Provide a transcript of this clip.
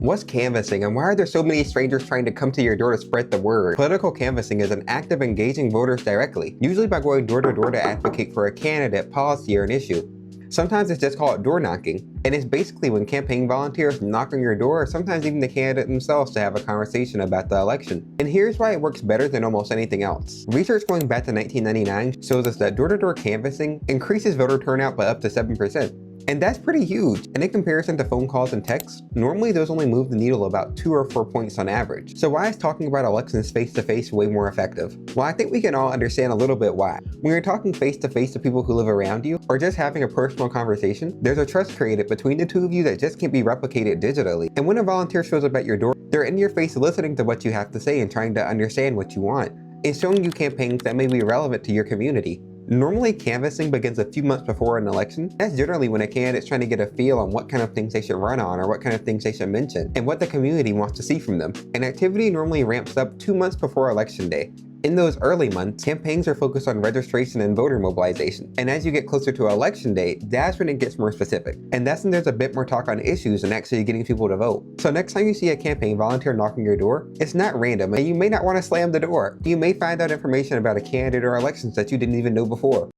What's canvassing, and why are there so many strangers trying to come to your door to spread the word? Political canvassing is an act of engaging voters directly, usually by going door to door to advocate for a candidate, policy, or an issue. Sometimes it's just called door knocking, and it's basically when campaign volunteers knock on your door, or sometimes even the candidate themselves, to have a conversation about the election. And here's why it works better than almost anything else. Research going back to 1999 shows us that door-to-door canvassing increases voter turnout by up to 7%. And that's pretty huge. And in comparison to phone calls and texts, normally those only move the needle about 2 or 4 points on average. So why is talking about elections face-to-face way more effective? Well, I think we can all understand a little bit why. When you're talking face-to-face to people who live around you, or just having a personal conversation, there's a trust created between the two of you that just can't be replicated digitally. And when a volunteer shows up at your door, they're in your face listening to what you have to say and trying to understand what you want, and showing you campaigns that may be relevant to your community. Normally, canvassing begins a few months before an election. That's generally when a candidate's trying to get a feel on what kind of things they should run on, or what kind of things they should mention, and what the community wants to see from them. And activity normally ramps up 2 months before election day. In those early months, campaigns are focused on registration and voter mobilization. And as you get closer to election day, that's when it gets more specific. And that's when there's a bit more talk on issues and actually getting people to vote. So next time you see a campaign volunteer knocking your door, it's not random, and you may not want to slam the door. You may find out information about a candidate or elections that you didn't even know before.